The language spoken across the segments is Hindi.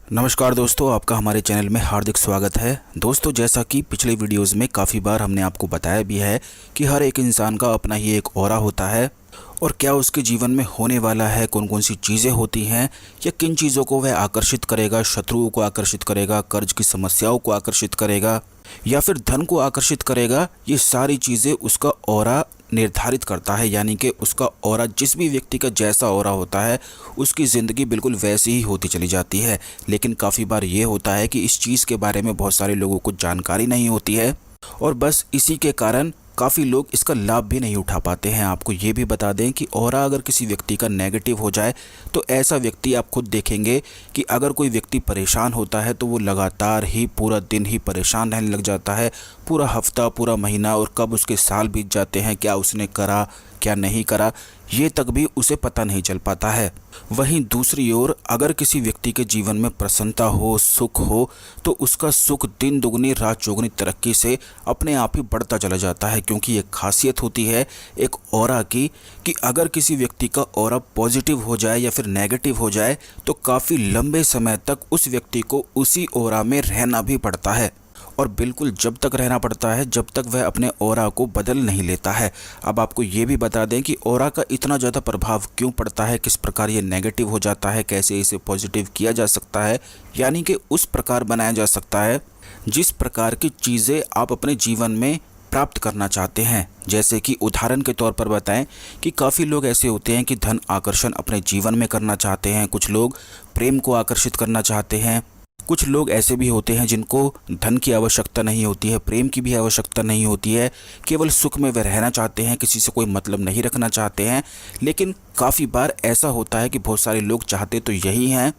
नमस्कार दोस्तों, आपका हमारे चैनल में हार्दिक स्वागत है। दोस्तों, जैसा कि पिछले वीडियोस में काफ़ी बार हमने आपको बताया भी है कि हर एक इंसान का अपना ही एक ऑरा होता है और क्या उसके जीवन में होने वाला है, कौन कौन सी चीज़ें होती हैं या किन चीज़ों को वह आकर्षित करेगा, शत्रुओं को आकर्षित करेगा, कर्ज की समस्याओं को आकर्षित करेगा या फिर धन को आकर्षित करेगा। ये सारी चीज़ें उसका ऑरा निर्धारित करता है। यानी कि उसका ऑरा, जिस भी व्यक्ति का जैसा ऑरा होता है उसकी ज़िंदगी बिल्कुल वैसी ही होती चली जाती है। लेकिन काफ़ी बार ये होता है कि इस चीज़ के बारे में बहुत सारे लोगों को जानकारी नहीं होती है और बस इसी के कारण काफ़ी लोग इसका लाभ भी नहीं उठा पाते हैं। आपको ये भी बता दें कि ऑरा अगर किसी व्यक्ति का नेगेटिव हो जाए तो ऐसा व्यक्ति आप खुद देखेंगे कि अगर कोई व्यक्ति परेशान होता है तो वो लगातार ही पूरा दिन ही परेशान रहने लग जाता है। पूरा हफ्ता, पूरा महीना और कब उसके साल बीत जाते हैं, क्या उसने करा क्या नहीं करा, ये तक भी उसे पता नहीं चल पाता है। वहीं दूसरी ओर अगर किसी व्यक्ति के जीवन में प्रसन्नता हो, सुख हो, तो उसका सुख दिन दुगनी रात चौगुनी तरक्की से अपने आप ही बढ़ता चला जाता है। क्योंकि एक खासियत होती है एक ऑरा की कि अगर किसी व्यक्ति का ऑरा पॉजिटिव हो जाए या फिर नेगेटिव हो जाए तो काफ़ी लंबे समय तक उस व्यक्ति को उसी ऑरा में रहना भी पड़ता है। और बिल्कुल जब तक रहना पड़ता है जब तक वह अपने ऑरा को बदल नहीं लेता है। अब आपको ये भी बता दें कि ऑरा का इतना ज़्यादा प्रभाव क्यों पड़ता है, किस प्रकार ये नेगेटिव हो जाता है, कैसे इसे पॉजिटिव किया जा सकता है, यानी कि उस प्रकार बनाया जा सकता है जिस प्रकार की चीज़ें आप अपने जीवन में प्राप्त करना चाहते हैं। जैसे कि उदाहरण के तौर पर बताएं कि काफ़ी लोग ऐसे होते हैं कि धन आकर्षण अपने जीवन में करना चाहते हैं, कुछ लोग प्रेम को आकर्षित करना चाहते हैं, कुछ लोग ऐसे भी होते हैं जिनको धन की आवश्यकता नहीं होती है, प्रेम की भी आवश्यकता नहीं होती है, केवल सुख में वे रहना चाहते हैं, किसी से कोई मतलब नहीं रखना चाहते हैं। लेकिन काफ़ी बार ऐसा होता है कि बहुत सारे लोग चाहते तो यही हैं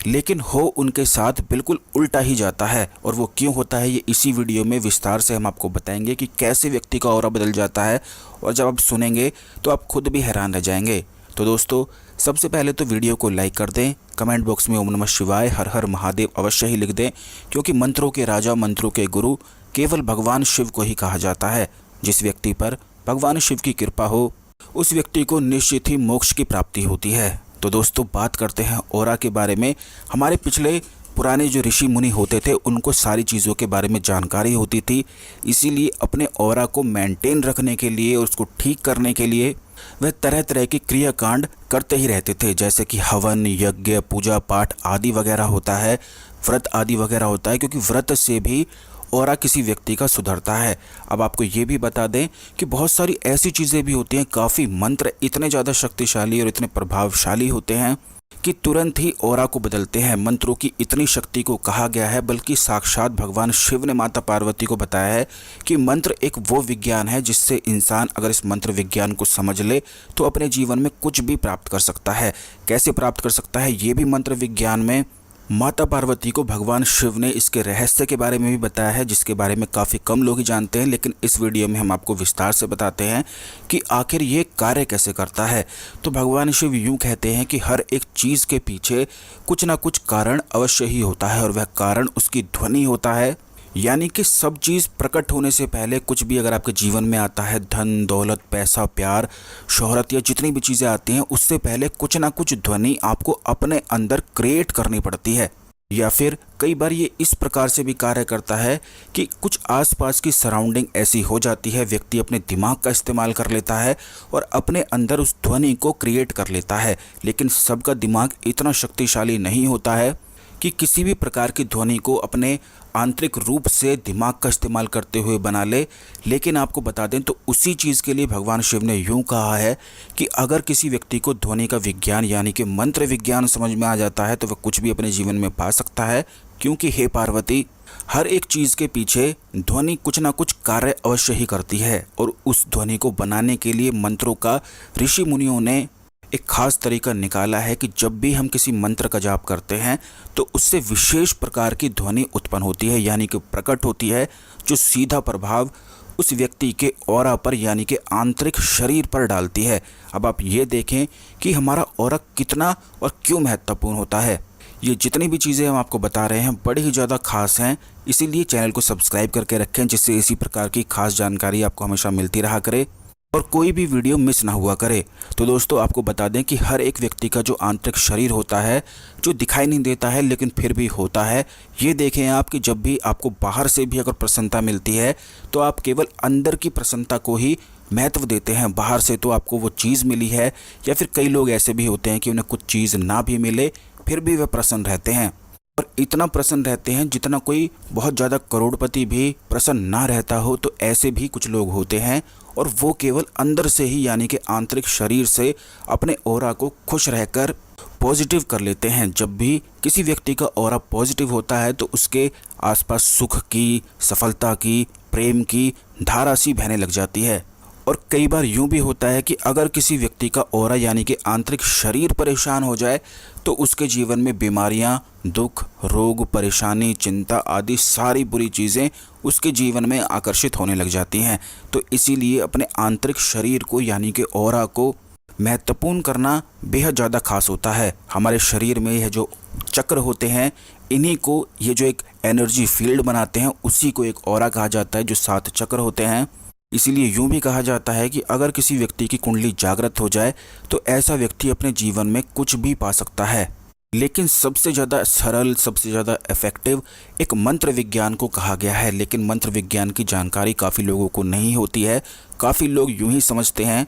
लेकिन हो उनके साथ बिल्कुल उल्टा ही जाता है। और वो क्यों होता है ये इसी वीडियो में विस्तार से हम आपको बताएंगे कि कैसे व्यक्ति का ऑरा बदल जाता है। और जब आप सुनेंगे तो आप खुद भी हैरान रह जाएंगे। तो दोस्तों, सबसे पहले तो वीडियो को लाइक कर दें, कमेंट बॉक्स में ओम नमः शिवाय हर हर महादेव अवश्य ही लिख दें, क्योंकि मंत्रों के राजा, मंत्रों के गुरु केवल भगवान शिव को ही कहा जाता है। जिस व्यक्ति पर भगवान शिव की कृपा हो उस व्यक्ति को निश्चित ही मोक्ष की प्राप्ति होती है। तो दोस्तों, बात करते हैं ऑरा के बारे में। हमारे पिछले पुराने जो ऋषि मुनि होते थे उनको सारी चीज़ों के बारे में जानकारी होती थी, इसीलिए अपने ऑरा को मेंटेन रखने के लिए और उसको ठीक करने के लिए वह तरह तरह के क्रियाकांड करते ही रहते थे। जैसे कि हवन, यज्ञ, पूजा पाठ आदि वगैरह होता है, व्रत आदि वगैरह होता है, क्योंकि व्रत से भी ऑरा किसी व्यक्ति का सुधरता है। अब आपको ये भी बता दें कि बहुत सारी ऐसी चीज़ें भी होती हैं, काफ़ी मंत्र इतने ज़्यादा शक्तिशाली और इतने प्रभावशाली होते हैं कि तुरंत ही ऑरा को बदलते हैं। मंत्रों की इतनी शक्ति को कहा गया है, बल्कि साक्षात भगवान शिव ने माता पार्वती को बताया है कि मंत्र एक वो विज्ञान है जिससे इंसान अगर इस मंत्र विज्ञान को समझ ले तो अपने जीवन में कुछ भी प्राप्त कर सकता है। कैसे प्राप्त कर सकता है ये भी मंत्र विज्ञान में माता पार्वती को भगवान शिव ने इसके रहस्य के बारे में भी बताया है, जिसके बारे में काफ़ी कम लोग ही जानते हैं। लेकिन इस वीडियो में हम आपको विस्तार से बताते हैं कि आखिर ये कार्य कैसे करता है। तो भगवान शिव यूँ कहते हैं कि हर एक चीज़ के पीछे कुछ ना कुछ कारण अवश्य ही होता है और वह कारण उसकी ध्वनि होता है। यानी कि सब चीज़ प्रकट होने से पहले कुछ भी अगर आपके जीवन में आता है, धन, दौलत, पैसा, प्यार, शोहरत या जितनी भी चीज़ें आती हैं, उससे पहले कुछ ना कुछ ध्वनि आपको अपने अंदर क्रिएट करनी पड़ती है। या फिर कई बार ये इस प्रकार से भी कार्य करता है कि कुछ आसपास की सराउंडिंग ऐसी हो जाती है, व्यक्ति अपने दिमाग का इस्तेमाल कर लेता है और अपने अंदर उस ध्वनि को क्रिएट कर लेता है। लेकिन सबका दिमाग इतना शक्तिशाली नहीं होता है कि किसी भी प्रकार की ध्वनि को अपने आंतरिक रूप से दिमाग का इस्तेमाल करते हुए बना ले। लेकिन आपको बता दें तो उसी चीज़ के लिए भगवान शिव ने यूँ कहा है कि अगर किसी व्यक्ति को ध्वनि का विज्ञान यानी कि मंत्र विज्ञान समझ में आ जाता है तो वह कुछ भी अपने जीवन में पा सकता है। क्योंकि हे पार्वती, हर एक चीज़ के पीछे ध्वनि कुछ ना कुछ कार्य अवश्य ही करती है और उस ध्वनि को बनाने के लिए मंत्रों का ऋषि मुनियों ने एक खास तरीका निकाला है कि जब भी हम किसी मंत्र का जाप करते हैं तो उससे विशेष प्रकार की ध्वनि उत्पन्न होती है, यानी कि प्रकट होती है, जो सीधा प्रभाव उस व्यक्ति के ऑरा पर यानी कि आंतरिक शरीर पर डालती है। अब आप ये देखें कि हमारा ऑरा कितना और क्यों महत्वपूर्ण होता है। ये जितनी भी चीज़ें हम आपको बता रहे हैं बड़ी ही ज़्यादा खास हैं, इसीलिए चैनल को सब्सक्राइब करके रखें जिससे इसी प्रकार की खास जानकारी आपको हमेशा मिलती रहा करे। और कोई भी वीडियो मिस ना हुआ करे। तो दोस्तों आपको बता दें कि हर एक व्यक्ति का जो आंतरिक शरीर होता है, जो दिखाई नहीं देता है लेकिन फिर भी होता है। ये देखें आप कि जब भी आपको बाहर से भी अगर प्रसन्नता मिलती है तो आप केवल अंदर की प्रसन्नता को ही महत्व देते हैं। बाहर से तो आपको वो चीज़ मिली है, या फिर कई लोग ऐसे भी होते हैं कि उन्हें कुछ चीज़ ना भी मिले फिर भी वे प्रसन्न रहते हैं, और इतना प्रसन्न रहते हैं जितना कोई बहुत ज़्यादा करोड़पति भी प्रसन्न ना रहता हो। तो ऐसे भी कुछ लोग होते हैं, और वो केवल अंदर से ही यानी कि आंतरिक शरीर से अपने ऑरा को खुश रहकर पॉजिटिव कर लेते हैं। जब भी किसी व्यक्ति का ऑरा पॉजिटिव होता है तो उसके आसपास सुख की, सफलता की, प्रेम की धारा सी बहने लग जाती है। और कई बार यूं भी होता है कि अगर किसी व्यक्ति का ऑरा यानी कि आंतरिक शरीर परेशान हो जाए तो उसके जीवन में बीमारियां, दुख, रोग, परेशानी, चिंता आदि सारी बुरी चीज़ें उसके जीवन में आकर्षित होने लग जाती हैं। तो इसीलिए अपने आंतरिक शरीर को यानी कि ऑरा को महत्वपूर्ण करना बेहद ज़्यादा खास होता है। हमारे शरीर में यह जो चक्र होते हैं, इन्हीं को ये जो एक एनर्जी फील्ड बनाते हैं, उसी को एक ऑरा कहा जाता है, जो 7 चक्र होते हैं। इसीलिए यूं भी कहा जाता है कि अगर किसी व्यक्ति की कुंडली जागृत हो जाए तो ऐसा व्यक्ति अपने जीवन में कुछ भी पा सकता है। लेकिन सबसे ज़्यादा सरल, सबसे ज़्यादा इफ़ेक्टिव एक मंत्र विज्ञान को कहा गया है। लेकिन मंत्र विज्ञान की जानकारी काफ़ी लोगों को नहीं होती है। काफ़ी लोग यूं ही समझते हैं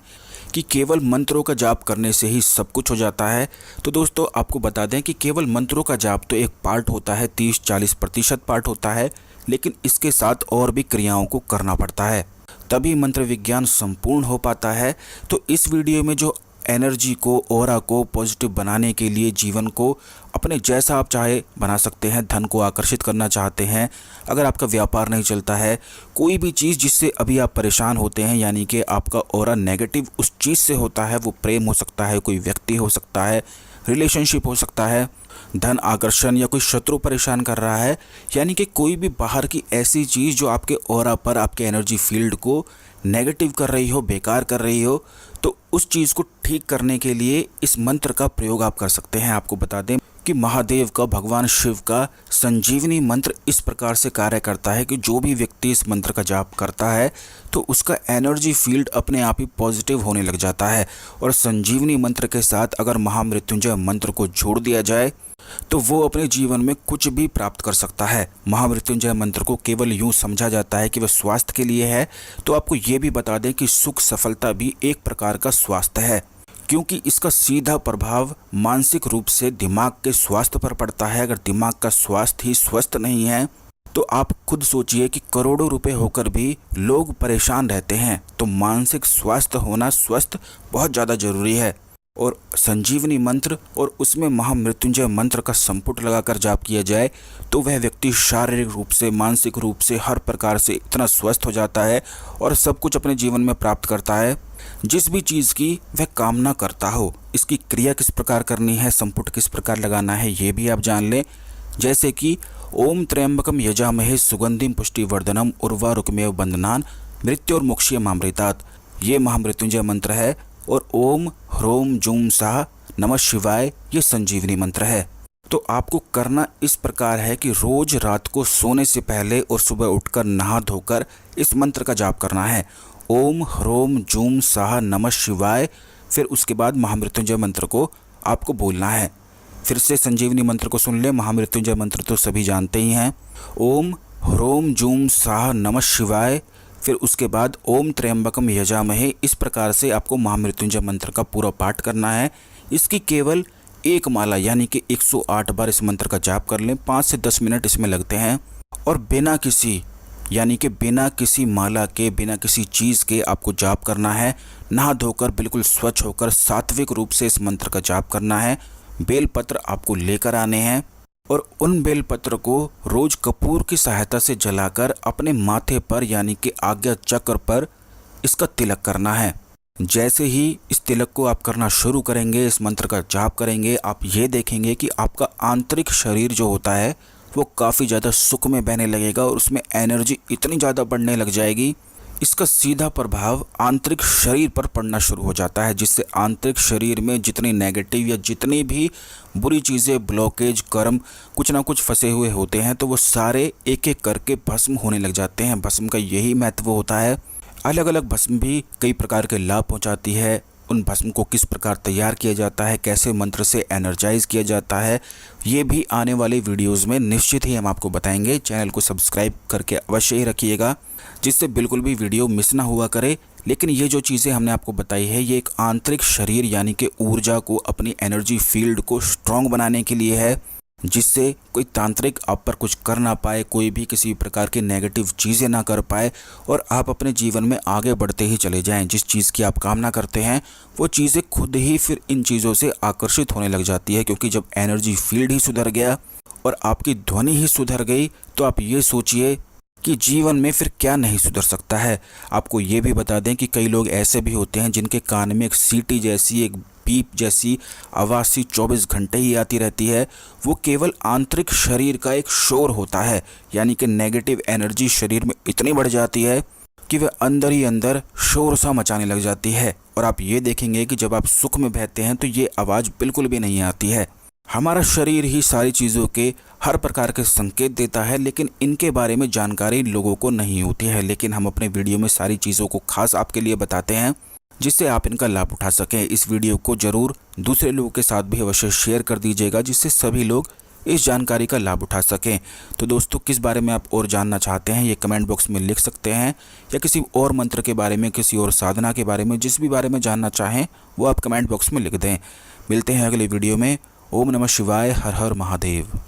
कि केवल मंत्रों का जाप करने से ही सब कुछ हो जाता है। तो दोस्तों आपको बता दें कि केवल मंत्रों का जाप तो एक पार्ट होता है, 30-40% पार्ट होता है, लेकिन इसके साथ और भी क्रियाओं को करना पड़ता है, तभी मंत्र विज्ञान संपूर्ण हो पाता है। तो इस वीडियो में जो एनर्जी को, ऑरा को पॉजिटिव बनाने के लिए जीवन को अपने जैसा आप चाहे बना सकते हैं। धन को आकर्षित करना चाहते हैं, अगर आपका व्यापार नहीं चलता है, कोई भी चीज़ जिससे अभी आप परेशान होते हैं यानी कि आपका ऑरा नेगेटिव उस चीज़ से होता है, वो प्रेम हो सकता है, कोई व्यक्ति हो सकता है, रिलेशनशिप हो सकता है, धन आकर्षण, या कोई शत्रु परेशान कर रहा है, यानी कि कोई भी बाहर की ऐसी चीज़ जो आपके ऑरा पर, आपके एनर्जी फील्ड को नेगेटिव कर रही हो, बेकार कर रही हो, तो उस चीज़ को ठीक करने के लिए इस मंत्र का प्रयोग आप कर सकते हैं। आपको बता दें कि महादेव का, भगवान शिव का संजीवनी मंत्र इस प्रकार से कार्य करता है कि जो भी व्यक्ति इस मंत्र का जाप करता है तो उसका एनर्जी फील्ड अपने आप ही पॉजिटिव होने लग जाता है। और संजीवनी मंत्र के साथ अगर महामृत्युंजय मंत्र को जोड़ दिया जाए तो वो अपने जीवन में कुछ भी प्राप्त कर सकता है। महामृत्युंजय मंत्र को केवल यूं समझा जाता है कि वह स्वास्थ्य के लिए है, तो आपको ये भी बता दें कि सुख, सफलता भी एक प्रकार का स्वास्थ्य है, क्योंकि इसका सीधा प्रभाव मानसिक रूप से दिमाग के स्वास्थ्य पर पड़ता है। अगर दिमाग का स्वास्थ्य ही स्वस्थ नहीं है तो आप खुद सोचिए कि करोड़ों रुपए होकर भी लोग परेशान रहते हैं। तो मानसिक स्वास्थ्य होना, स्वस्थ बहुत ज़्यादा ज़रूरी है। और संजीवनी मंत्र और उसमें महामृत्युंजय मंत्र का संपुट लगाकर जाप किया जाए तो वह व्यक्ति शारीरिक रूप से, मानसिक रूप से, हर प्रकार से इतना स्वस्थ हो जाता है और सब कुछ अपने जीवन में प्राप्त करता है जिस भी चीज़ की वह कामना करता हो। इसकी क्रिया किस प्रकार करनी है, संपुट किस प्रकार लगाना है, ये भी आप जान लें। जैसे कि ओम त्र्यंबकम यजामहे सुगंधिम पुष्टिवर्धनम उर्वारुकमेव बंधनान मृत्योर्मुक्षीयमामृतात्, ये महामृत्युंजय मंत्र है। और ओम ह्रोम जूम साह नमः शिवाय, ये संजीवनी मंत्र है। तो आपको करना इस प्रकार है कि रोज रात को सोने से पहले और सुबह उठकर नहा धोकर इस मंत्र का जाप करना है। ओम ह्रोम जूम साह नमः शिवाय, फिर उसके बाद महामृत्युंजय मंत्र को आपको बोलना है। फिर से संजीवनी मंत्र को सुन ले। महामृत्युंजय मंत्र तो सभी जानते ही हैं। ओम ह्रोम जूम साह नमः शिवाय, फिर उसके बाद ओम त्र्यंबकम यजामहे, इस प्रकार से आपको महामृत्युंजय मंत्र का पूरा पाठ करना है। इसकी केवल एक माला यानी कि 108 बार इस मंत्र का जाप कर लें। 5 से 10 मिनट इसमें लगते हैं और बिना किसी यानी कि बिना किसी माला के, बिना किसी चीज़ के आपको जाप करना है। नहा धोकर बिल्कुल स्वच्छ होकर सात्विक रूप से इस मंत्र का जाप करना है। बेलपत्र आपको लेकर आने हैं और उन बेलपत्र को रोज कपूर की सहायता से जलाकर अपने माथे पर यानी कि आज्ञा चक्र पर इसका तिलक करना है। जैसे ही इस तिलक को आप करना शुरू करेंगे, इस मंत्र का जाप करेंगे, आप ये देखेंगे कि आपका आंतरिक शरीर जो होता है वो काफ़ी ज़्यादा सुख में बहने लगेगा और उसमें एनर्जी इतनी ज़्यादा बढ़ने लग जाएगी। इसका सीधा प्रभाव आंतरिक शरीर पर पड़ना शुरू हो जाता है, जिससे आंतरिक शरीर में जितनी नेगेटिव या जितनी भी बुरी चीज़ें, ब्लॉकेज, कर्म कुछ ना कुछ फंसे हुए होते हैं तो वो सारे एक एक करके भस्म होने लग जाते हैं। भस्म का यही महत्व होता है। अलग अलग भस्म भी कई प्रकार के लाभ पहुंचाती है। उन भस्म को किस प्रकार तैयार किया जाता है, कैसे मंत्र से एनर्जाइज किया जाता है, ये भी आने वाले वीडियोस में निश्चित ही हम आपको बताएंगे। चैनल को सब्सक्राइब करके अवश्य ही रखिएगा, जिससे बिल्कुल भी वीडियो मिस ना हुआ करे। लेकिन ये जो चीज़ें हमने आपको बताई है, ये एक आंतरिक शरीर यानी कि ऊर्जा को, अपनी एनर्जी फील्ड को स्ट्रॉन्ग बनाने के लिए है, जिससे कोई तांत्रिक आप पर कुछ कर ना पाए, कोई भी किसी प्रकार की नेगेटिव चीज़ें ना कर पाए और आप अपने जीवन में आगे बढ़ते ही चले जाएं। जिस चीज़ की आप कामना करते हैं वो चीज़ें खुद ही फिर इन चीज़ों से आकर्षित होने लग जाती है, क्योंकि जब एनर्जी फील्ड ही सुधर गया और आपकी ध्वनि ही सुधर गई तो आप ये सोचिए कि जीवन में फिर क्या नहीं सुधर सकता है। आपको ये भी बता दें कि कई लोग ऐसे भी होते हैं जिनके कान में एक सीटी जैसी, एक बीप जैसी आवाज़ सी 24 घंटे ही आती रहती है। वो केवल आंतरिक शरीर का एक शोर होता है, यानी कि नेगेटिव एनर्जी शरीर में इतनी बढ़ जाती है कि वह अंदर ही अंदर शोर सा मचाने लग जाती है। और आप ये देखेंगे कि जब आप सुख में बहते हैं तो ये आवाज़ बिल्कुल भी नहीं आती है। हमारा शरीर ही सारी चीज़ों के हर प्रकार के संकेत देता है, लेकिन इनके बारे में जानकारी लोगों को नहीं होती है। लेकिन हम अपने वीडियो में सारी चीज़ों को खास आपके लिए बताते हैं, जिससे आप इनका लाभ उठा सकें। इस वीडियो को ज़रूर दूसरे लोगों के साथ भी अवश्य शेयर कर दीजिएगा, जिससे सभी लोग इस जानकारी का लाभ उठा सकें। तो दोस्तों, किस बारे में आप और जानना चाहते हैं ये कमेंट बॉक्स में लिख सकते हैं, या किसी और मंत्र के बारे में, किसी और साधना के बारे में, जिस भी बारे में जानना चाहें वो आप कमेंट बॉक्स में लिख दें। मिलते हैं अगले वीडियो में। ओम नमः शिवाय। हर हर महादेव।